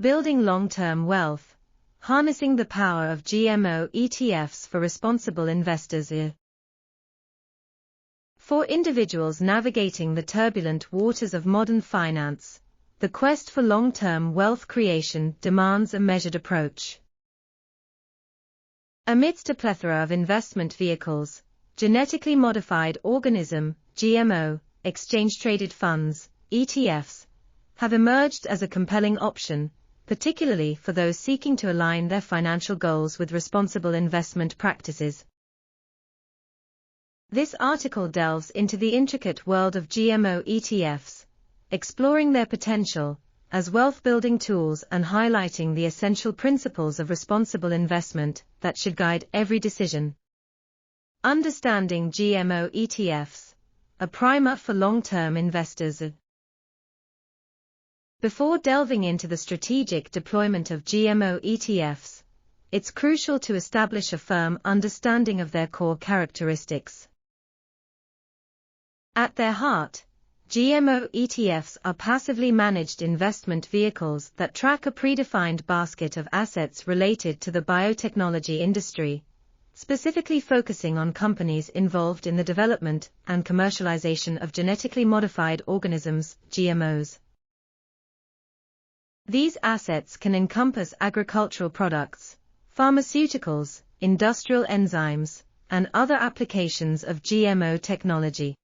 Building long-term wealth, harnessing the power of GMO ETFs for responsible investors. For individuals navigating the turbulent waters of modern finance, the quest for long-term wealth creation demands a measured approach. Amidst a plethora of investment vehicles, genetically modified organism, GMO, exchange-traded funds, ETFs, have emerged as a compelling option, particularly for those seeking to align their financial goals with responsible investment practices. This article delves into the intricate world of GMO ETFs, exploring their potential as wealth-building tools and highlighting the essential principles of responsible investment that should guide every decision. Understanding GMO ETFs, a primer for long-term investors. Before delving into the strategic deployment of GMO ETFs, it's crucial to establish a firm understanding of their core characteristics. At their heart, GMO ETFs are passively managed investment vehicles that track a predefined basket of assets related to the biotechnology industry, specifically focusing on companies involved in the development and commercialization of genetically modified organisms, GMOs. These assets can encompass agricultural products, pharmaceuticals, industrial enzymes, and other applications of GMO technology.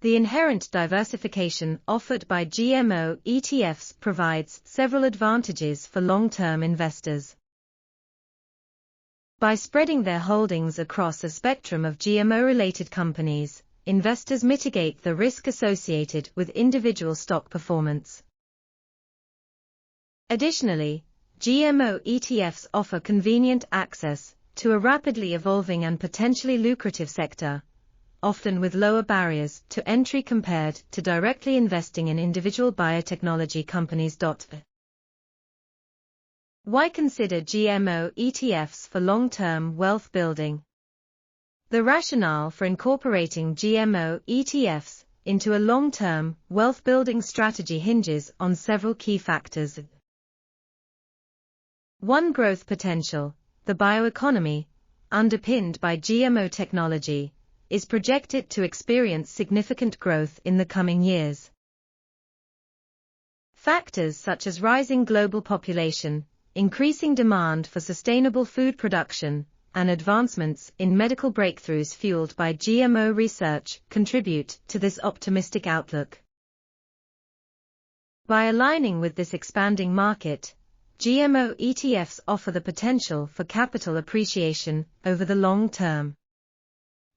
The inherent diversification offered by GMO ETFs provides several advantages for long-term investors. By spreading their holdings across a spectrum of GMO-related companies, investors mitigate the risk associated with individual stock performance. Additionally, GMO ETFs offer convenient access to a rapidly evolving and potentially lucrative sector, often with lower barriers to entry compared to directly investing in individual biotechnology companies. Why consider GMO ETFs for long-term wealth building? The rationale for incorporating GMO ETFs into a long-term wealth-building strategy hinges on several key factors. 1. Growth potential. The bioeconomy, underpinned by GMO technology, is projected to experience significant growth in the coming years. Factors such as rising global population, increasing demand for sustainable food production, and advancements in medical breakthroughs fueled by GMO research contribute to this optimistic outlook. By aligning with this expanding market, GMO ETFs offer the potential for capital appreciation over the long term.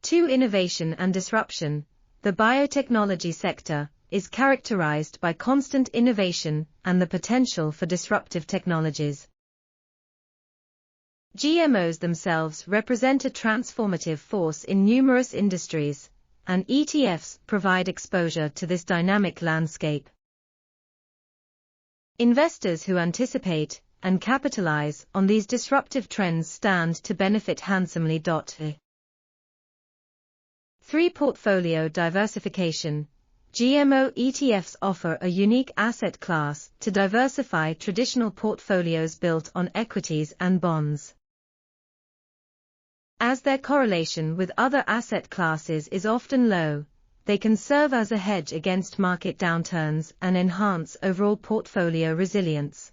2. Innovation and disruption. The biotechnology sector is characterized by constant innovation and the potential for disruptive technologies. GMOs themselves represent a transformative force in numerous industries, and ETFs provide exposure to this dynamic landscape. Investors who anticipate and capitalize on these disruptive trends stand to benefit handsomely. 3. Portfolio diversification. GMO ETFs offer a unique asset class to diversify traditional portfolios built on equities and bonds. As their correlation with other asset classes is often low, they can serve as a hedge against market downturns and enhance overall portfolio resilience.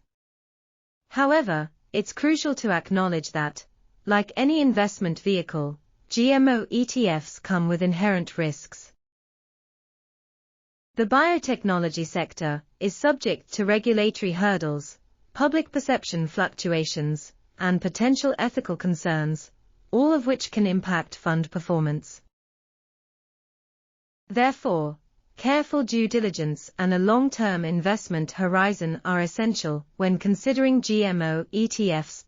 However, it's crucial to acknowledge that, like any investment vehicle, GMO ETFs come with inherent risks. The biotechnology sector is subject to regulatory hurdles, public perception fluctuations, and potential ethical concerns, all of which can impact fund performance. Therefore, careful due diligence and a long-term investment horizon are essential when considering GMO ETFs.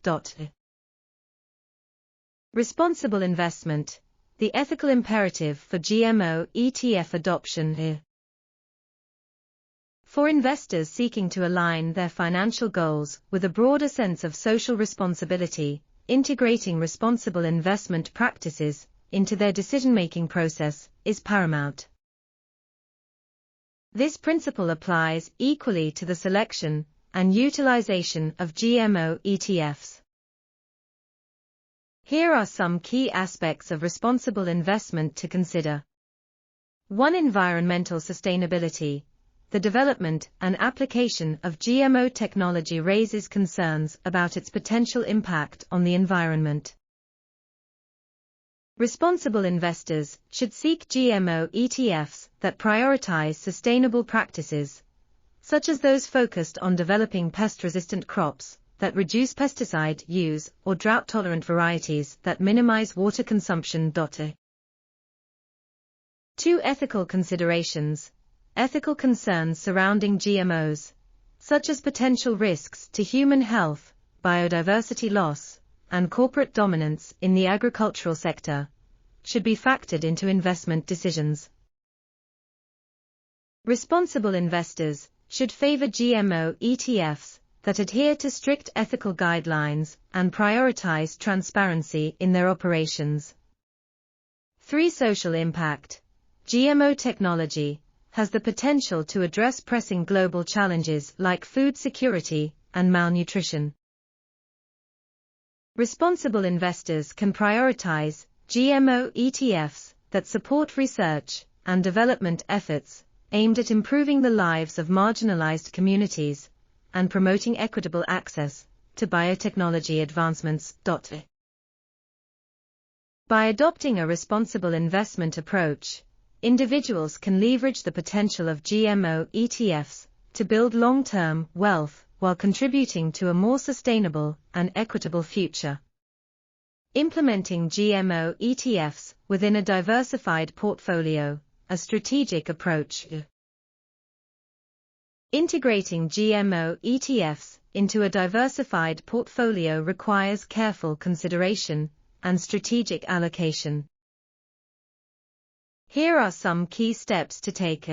Responsible investment, the ethical imperative for GMO ETF adoption. For investors seeking to align their financial goals with a broader sense of social responsibility, integrating responsible investment practices into their decision-making process is paramount. This principle applies equally to the selection and utilization of GMO ETFs. Here are some key aspects of responsible investment to consider. 1. Environmental sustainability. The development and application of GMO technology raises concerns about its potential impact on the environment. Responsible investors should seek GMO ETFs that prioritize sustainable practices, such as those focused on developing pest-resistant crops that reduce pesticide use or drought-tolerant varieties that minimize water consumption. 2. Ethical considerations. Ethical concerns surrounding GMOs, such as potential risks to human health, biodiversity loss, and corporate dominance in the agricultural sector, should be factored into investment decisions. Responsible investors should favor GMO ETFs that adhere to strict ethical guidelines and prioritize transparency in their operations. 3. Social impact. GMO technology has the potential to address pressing global challenges like food security and malnutrition. Responsible investors can prioritize GMO ETFs that support research and development efforts aimed at improving the lives of marginalized communities and promoting equitable access to biotechnology advancements. By adopting a responsible investment approach, individuals can leverage the potential of GMO ETFs to build long-term wealth while contributing to a more sustainable and equitable future. Implementing GMO ETFs within a diversified portfolio, a strategic approach. Integrating GMO ETFs into a diversified portfolio requires careful consideration and strategic allocation. Here are some key steps to take.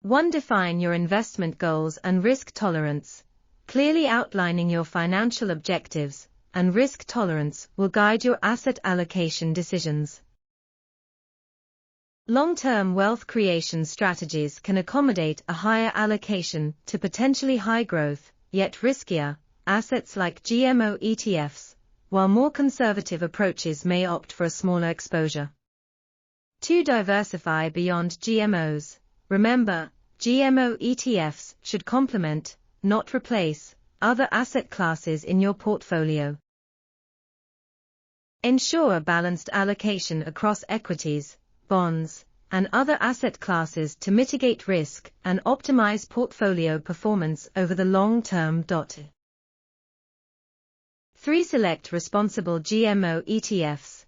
1. Define your investment goals and risk tolerance. Clearly outlining your financial objectives and risk tolerance will guide your asset allocation decisions. Long-term wealth creation strategies can accommodate a higher allocation to potentially high-growth, yet riskier, assets like GMO ETFs, while more conservative approaches may opt for a smaller exposure. 2. Diversify beyond GMOs. Remember, GMO ETFs should complement, not replace, other asset classes in your portfolio. Ensure a balanced allocation across equities, bonds, and other asset classes to mitigate risk and optimize portfolio performance over the long term. 3. Select responsible GMO ETFs.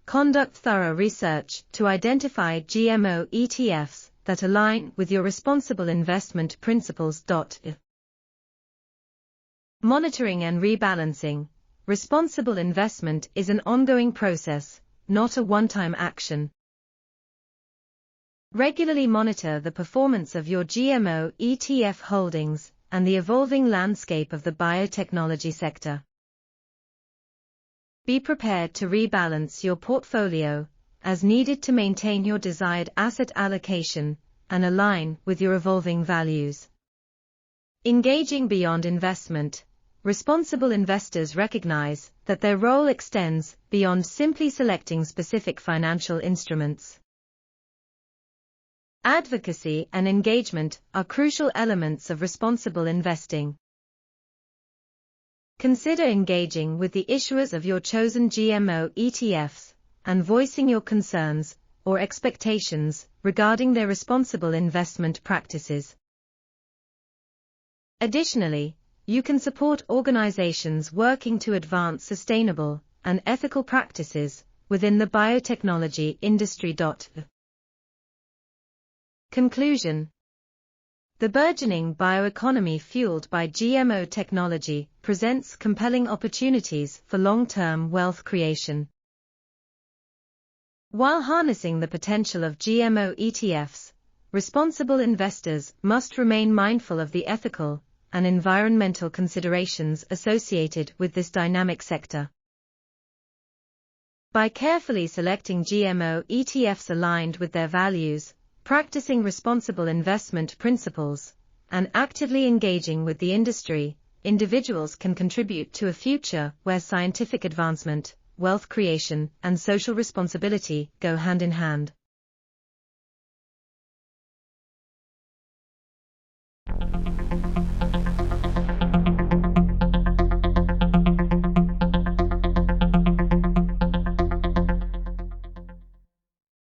Conduct thorough research to identify GMO ETFs that align with your responsible investment principles. Monitoring and rebalancing. Responsible investment is an ongoing process, not a one-time action. Regularly monitor the performance of your GMO ETF holdings and the evolving landscape of the biotechnology sector. Be prepared to rebalance your portfolio as needed to maintain your desired asset allocation and align with your evolving values. Engaging beyond investment. Responsible investors recognize that their role extends beyond simply selecting specific financial instruments. Advocacy and engagement are crucial elements of responsible investing. Consider engaging with the issuers of your chosen GMO ETFs and voicing your concerns or expectations regarding their responsible investment practices. Additionally, you can support organizations working to advance sustainable and ethical practices within the biotechnology industry. Conclusion. The burgeoning bioeconomy fueled by GMO technology presents compelling opportunities for long-term wealth creation. While harnessing the potential of GMO ETFs, responsible investors must remain mindful of the ethical and environmental considerations associated with this dynamic sector. By carefully selecting GMO ETFs aligned with their values, practicing responsible investment principles, and actively engaging with the industry, individuals can contribute to a future where scientific advancement, wealth creation, and social responsibility go hand in hand.